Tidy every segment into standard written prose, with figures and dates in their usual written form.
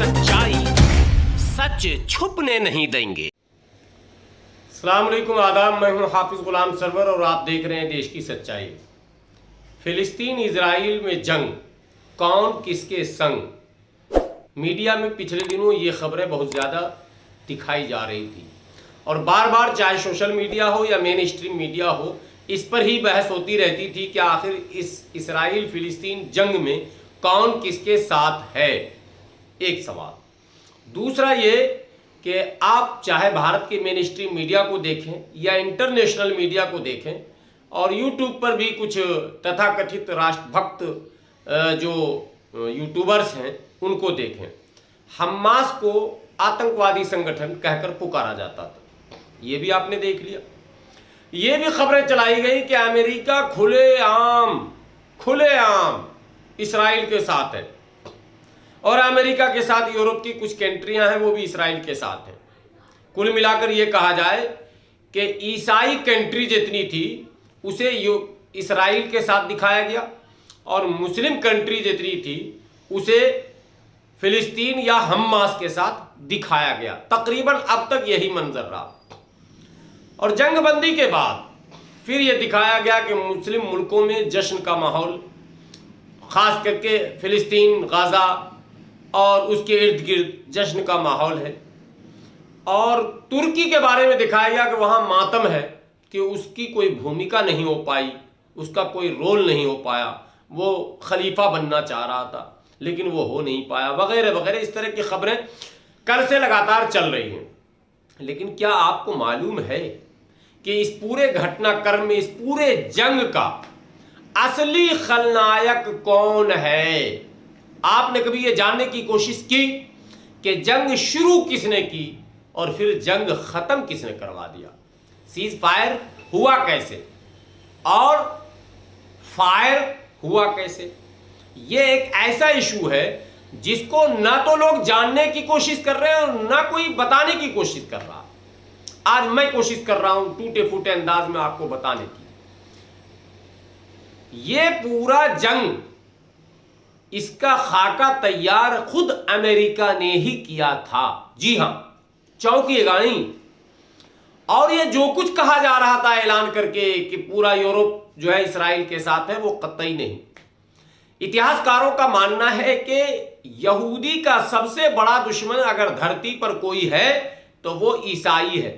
सच्चाई सच छुपने नहीं देंगे। अस्सलाम वालेकुम, आदाब। मैं हूं हाफिज गुलाम सरवर और आप देख रहे हैं देश की सच्चाई। फिलिस्तीन इजराइल में जंग, कौन किसके संग। मीडिया में पिछले दिनों ये खबरें बहुत ज़्यादा दिखाई जा रही थी और बार बार चाहे सोशल मीडिया हो या मेन स्ट्रीम मीडिया हो, इस पर ही बहस होती रहती थी कि आखिर इस इसराइल फिलिस्तीन जंग में कौन किसके साथ है। एक सवाल। दूसरा ये कि आप चाहे भारत के मेन स्ट्रीम मीडिया को देखें या इंटरनेशनल मीडिया को देखें और यूट्यूब पर भी कुछ तथाकथित राष्ट्रभक्त जो यूट्यूबर्स हैं उनको देखें, हमास को आतंकवादी संगठन कहकर पुकारा जाता था। ये भी आपने देख लिया। ये भी खबरें चलाई गई कि अमेरिका खुलेआम इसराइल के साथ है और अमेरिका के साथ यूरोप की कुछ कंट्रियां हैं वो भी इसराइल के साथ हैं। कुल मिलाकर ये कहा जाए कि ईसाई कंट्री जितनी थी उसे इसराइल के साथ दिखाया गया और मुस्लिम कंट्री जितनी थी उसे फिलिस्तीन या हमास के साथ दिखाया गया। तकरीबन अब तक यही मंजर रहा और जंगबंदी के बाद फिर यह दिखाया गया कि मुस्लिम मुल्कों में जश्न का माहौल, खास करके फिलिस्तीन, गाजा और उसके इर्द गिर्द जश्न का माहौल है। और तुर्की के बारे में दिखाया गया कि वहाँ मातम है कि उसकी कोई भूमिका नहीं हो पाई, उसका कोई रोल नहीं हो पाया। वो खलीफा बनना चाह रहा था लेकिन वो हो नहीं पाया, वगैरह वगैरह। इस तरह की खबरें कल से लगातार चल रही हैं। लेकिन क्या आपको मालूम है कि इस पूरे घटनाक्रम में, इस पूरे जंग का असली खलनायक कौन है? आपने कभी ये जानने की कोशिश की कि जंग शुरू किसने की और फिर जंग खत्म किसने करवा दिया? सीज फायर हुआ कैसे और फायर हुआ कैसे? ये एक ऐसा इशू है जिसको ना तो लोग जानने की कोशिश कर रहे हैं और ना कोई बताने की कोशिश कर रहा। आज मैं कोशिश कर रहा हूं टूटे फूटे अंदाज में आपको बताने की। ये पूरा जंग, इसका खाका तैयार खुद अमेरिका ने ही किया था। जी हां, चौंकिएगा नहीं। और ये जो कुछ कहा जा रहा था ऐलान करके कि पूरा यूरोप जो है इसराइल के साथ है, वो कतई नहीं। इतिहासकारों का मानना है कि यहूदी का सबसे बड़ा दुश्मन अगर धरती पर कोई है तो वो ईसाई है।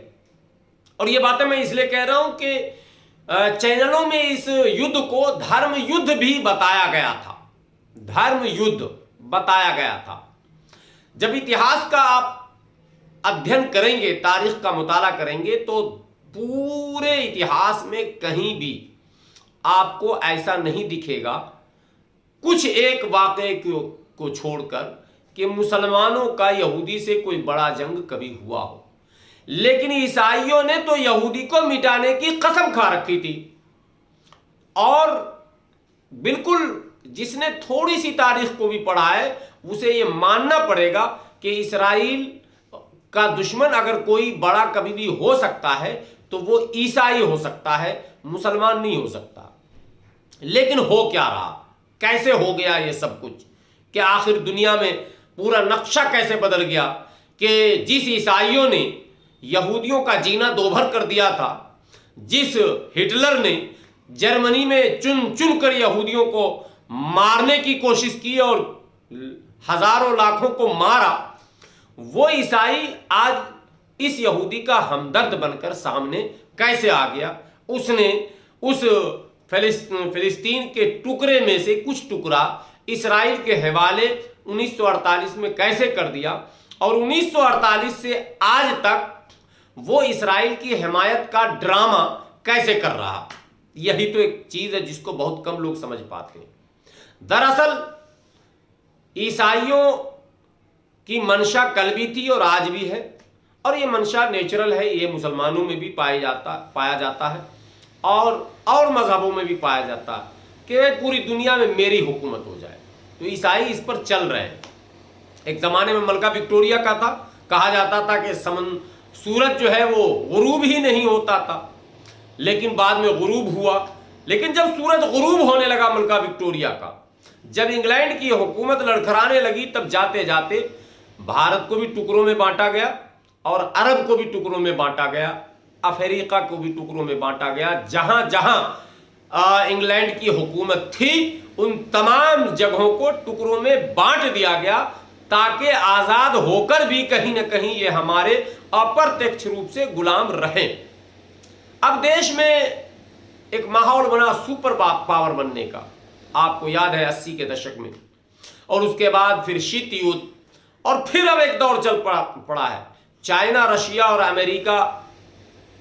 और ये बातें मैं इसलिए कह रहा हूं कि चैनलों में इस युद्ध को धर्म युद्ध भी बताया गया था। धर्म युद्ध बताया गया था। जब इतिहास का आप अध्ययन करेंगे, तारीख का मुताला करेंगे, तो पूरे इतिहास में कहीं भी आपको ऐसा नहीं दिखेगा, कुछ एक वाक़े को छोड़कर, कि मुसलमानों का यहूदी से कोई बड़ा जंग कभी हुआ हो। लेकिन ईसाइयों ने तो यहूदी को मिटाने की कसम खा रखी थी। और बिल्कुल जिसने थोड़ी सी तारीख को भी पढ़ा है उसे यह मानना पड़ेगा कि इसराइल का दुश्मन अगर कोई बड़ा कभी भी हो सकता है तो वो ईसाई हो सकता है, मुसलमान नहीं हो सकता। लेकिन हो क्या रहा, कैसे हो गया ये सब कुछ, कि आखिर दुनिया में पूरा नक्शा कैसे बदल गया कि जिस ईसाइयों ने यहूदियों का जीना दोभर कर दिया था, जिस हिटलर ने जर्मनी में चुन चुन कर यहूदियों को मारने की कोशिश की और हजारों लाखों को मारा, वो ईसाई आज इस यहूदी का हमदर्द बनकर सामने कैसे आ गया? उसने उस फिलिस्तीन के टुकड़े में से कुछ टुकड़ा इसराइल के हवाले 1948 में कैसे कर दिया और 1948 से आज तक वो इसराइल की हिमायत का ड्रामा कैसे कर रहा। यही तो एक चीज है जिसको बहुत कम लोग समझ पाते हैं। दरअसल ईसाइयों की मंशा कल भी थी और आज भी है, और ये मंशा नेचुरल है, ये मुसलमानों में भी पाया जाता है और मजहबों में भी पाया जाता है कि पूरी दुनिया में मेरी हुकूमत हो जाए। तो ईसाई इस पर चल रहे हैं। एक ज़माने में मलका विक्टोरिया का था, कहा जाता था कि सूरज जो है वो गुरूब ही नहीं होता था, लेकिन बाद में गुरूब हुआ। लेकिन जब सूरज गुरूब होने लगा मलका विक्टोरिया का, जब इंग्लैंड की हुकूमत लड़खड़ाने लगी, तब जाते जाते भारत को भी टुकड़ों में बांटा गया और अरब को भी टुकड़ों में बांटा गया, अफ्रीका को भी टुकड़ों में बांटा गया। जहां जहां इंग्लैंड की हुकूमत थी उन तमाम जगहों को टुकड़ों में बांट दिया गया, ताकि आजाद होकर भी कहीं ना कहीं ये हमारे अप्रत्यक्ष रूप से गुलाम रहे। अब देश में एक माहौल बना सुपर पावर बनने का, आपको याद है 80 के दशक में, और उसके बाद फिर शीत युद्ध, और फिर अब एक दौर चल पड़ा है चाइना, रशिया और अमेरिका।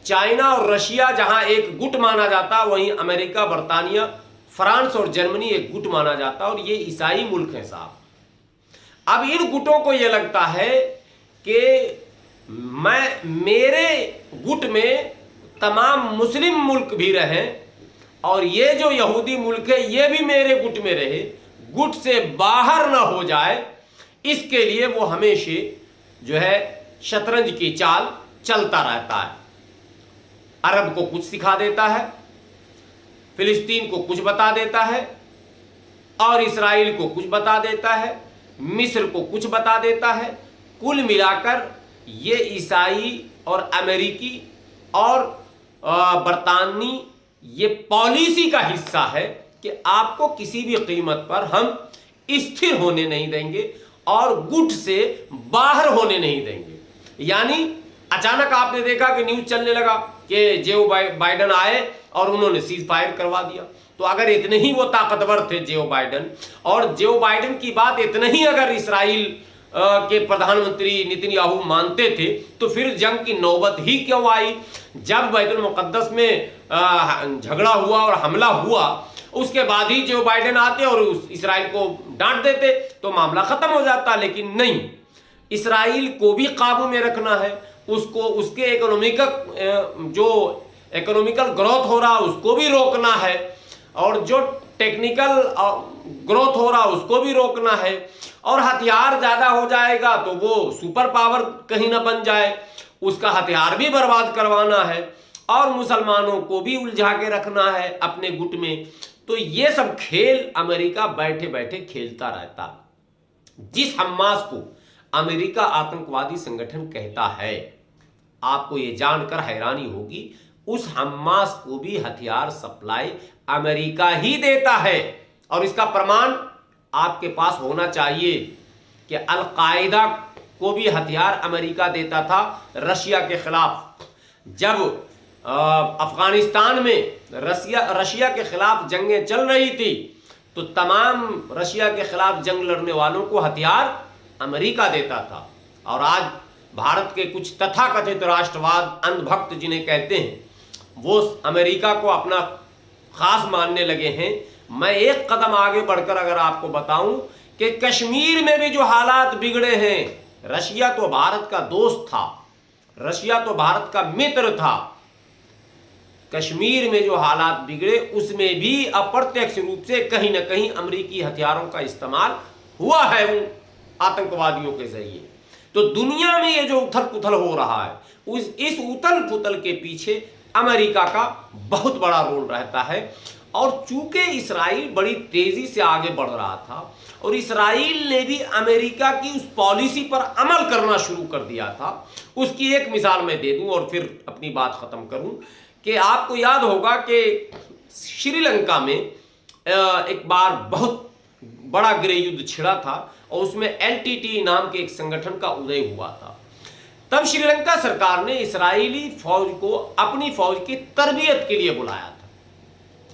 चाइना और रशिया जहां एक गुट माना जाता, वहीं अमेरिका, बर्तानिया, फ्रांस और जर्मनी एक गुट माना जाता, और ये ईसाई मुल्क है साहब। अब इन गुटों को यह लगता है कि मेरे गुट में तमाम मुस्लिम मुल्क भी रहें और ये जो यहूदी मुल्क है ये भी मेरे गुट में रहे, गुट से बाहर ना हो जाए, इसके लिए वो हमेशा जो है शतरंज की चाल चलता रहता है। अरब को कुछ सिखा देता है, फिलिस्तीन को कुछ बता देता है, और इसराइल को कुछ बता देता है, मिस्र को कुछ बता देता है। कुल मिलाकर ये ईसाई और अमेरिकी और बरतानी ये पॉलिसी का हिस्सा है कि आपको किसी भी कीमत पर हम स्थिर होने नहीं देंगे और गुट से बाहर होने नहीं देंगे। यानी अचानक आपने देखा कि न्यूज चलने लगा कि जो बाइडन आए और उन्होंने सीज फायर करवा दिया। तो अगर इतने ही वो ताकतवर थे जो बाइडन, और जो बाइडन की बात इतने ही अगर इसराइल के प्रधानमंत्री नेतन्याहू मानते थे, तो फिर जंग की नौबत ही क्यों आई? जब बैतुल मुकद्दस में झगड़ा हुआ और हमला हुआ, उसके बाद ही जो बाइडन आते और इसराइल को डांट देते तो मामला खत्म हो जाता। लेकिन नहीं, इसराइल को भी काबू में रखना है, उसको उसके इकोनॉमिकल ग्रोथ हो रहा उसको भी रोकना है, और जो टेक्निकल ग्रोथ हो रहा उसको भी रोकना है, और हथियार ज्यादा हो जाएगा तो वो सुपर पावर कहीं ना बन जाए, उसका हथियार भी बर्बाद करवाना है, और मुसलमानों को भी उलझा के रखना है अपने गुट में। तो ये सब खेल अमेरिका बैठे बैठे खेलता रहता। जिस हमास को अमेरिका आतंकवादी संगठन कहता है, आपको ये जानकर हैरानी होगी, उस हमास को भी हथियार सप्लाई अमेरिका ही देता है। और इसका प्रमाण आपके पास होना चाहिए कि अल-कायदा को भी हथियार अमेरिका देता था रशिया के खिलाफ। जब अफगानिस्तान में रशिया के खिलाफ जंगें चल रही थी, तो तमाम रशिया के खिलाफ जंग लड़ने वालों को हथियार अमेरिका देता था। और आज भारत के कुछ तथाकथित राष्ट्रवाद अंधभक्त जिन्हें कहते हैं, वो अमेरिका को अपना खास मानने लगे हैं। मैं एक कदम आगे बढ़कर अगर आपको बताऊं कि कश्मीर में भी जो हालात बिगड़े हैं, रशिया तो भारत का दोस्त था, रशिया तो भारत का मित्र था, कश्मीर में जो हालात बिगड़े उसमें भी अप्रत्यक्ष रूप से कहीं ना कहीं अमेरिकी हथियारों का इस्तेमाल हुआ है उन आतंकवादियों के जरिए। तो दुनिया में ये जो उथल पुथल हो रहा है, इस उथल पुथल के पीछे अमेरिका का बहुत बड़ा रोल रहता है। और चूंकि इसराइल बड़ी तेजी से आगे बढ़ रहा था और इसराइल ने भी अमेरिका की उस पॉलिसी पर अमल करना शुरू कर दिया था, उसकी एक मिसाल मैं दे दूं और फिर अपनी बात खत्म करूं कि आपको याद होगा कि श्रीलंका में एक बार बहुत बड़ा गृह युद्ध छिड़ा था और उसमें एलटीटी नाम के एक संगठन का उदय हुआ था। तब श्रीलंका सरकार ने इसराइली फौज को अपनी फौज की तरबियत के लिए बुलाया था।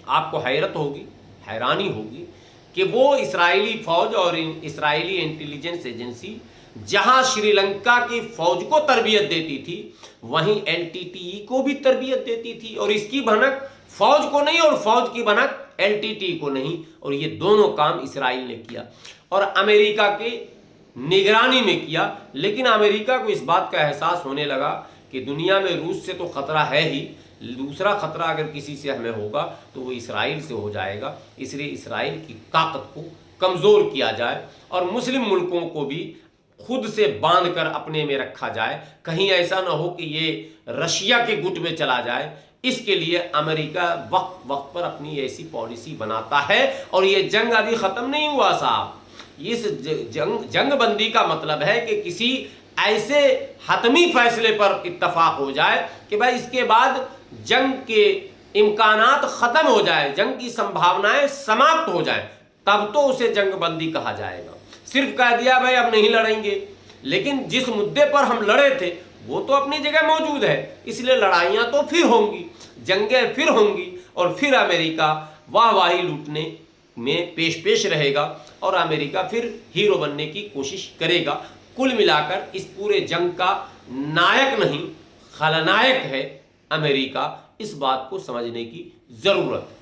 आपको हैरत होगी, हैरानी होगी कि वो इसराइली फौज और इसराइली इंटेलिजेंस एजेंसी जहां श्रीलंका की फौज को तरबियत देती थी, वहीं एलटीटीई को भी तरबियत देती थी। और इसकी भनक फौज को नहीं और फौज की भनक एलटीटीई को नहीं, और ये दोनों काम इसराइल ने किया और अमेरिका के निगरानी में किया। लेकिन अमेरिका को इस बात का एहसास होने लगा कि दुनिया में रूस से तो खतरा है ही, दूसरा खतरा अगर किसी से हमें होगा तो वो इसराइल से हो जाएगा। इसलिए इसराइल की ताकत को कमज़ोर किया जाए और मुस्लिम मुल्कों को भी खुद से बांध कर अपने में रखा जाए, कहीं ऐसा ना हो कि ये रशिया के गुट में चला जाए। इसके लिए अमेरिका वक्त वक्त पर अपनी ऐसी पॉलिसी बनाता है। और ये जंग अभी ख़त्म नहीं हुआ साहब, इस जंगबंदी का मतलब है कि किसी ऐसे हतमी फैसले पर इत्तफाक हो जाए कि भाई इसके बाद जंग के इम्कानात खत्म हो जाए, जंग की संभावनाएं समाप्त हो जाए, तब तो उसे जंगबंदी कहा जाएगा। सिर्फ कह दिया भाई अब नहीं लड़ेंगे, लेकिन जिस मुद्दे पर हम लड़े थे वो तो अपनी जगह मौजूद है, इसलिए लड़ाइयां तो फिर होंगी, जंगें फिर होंगी, और फिर अमेरिका वाहवाही लूटने में पेश रहेगा और अमेरिका फिर हीरो बनने की कोशिश करेगा। कुल मिलाकर इस पूरे जंग का नायक नहीं खलनायक है अमेरिका, इस बात को समझने की जरूरत है।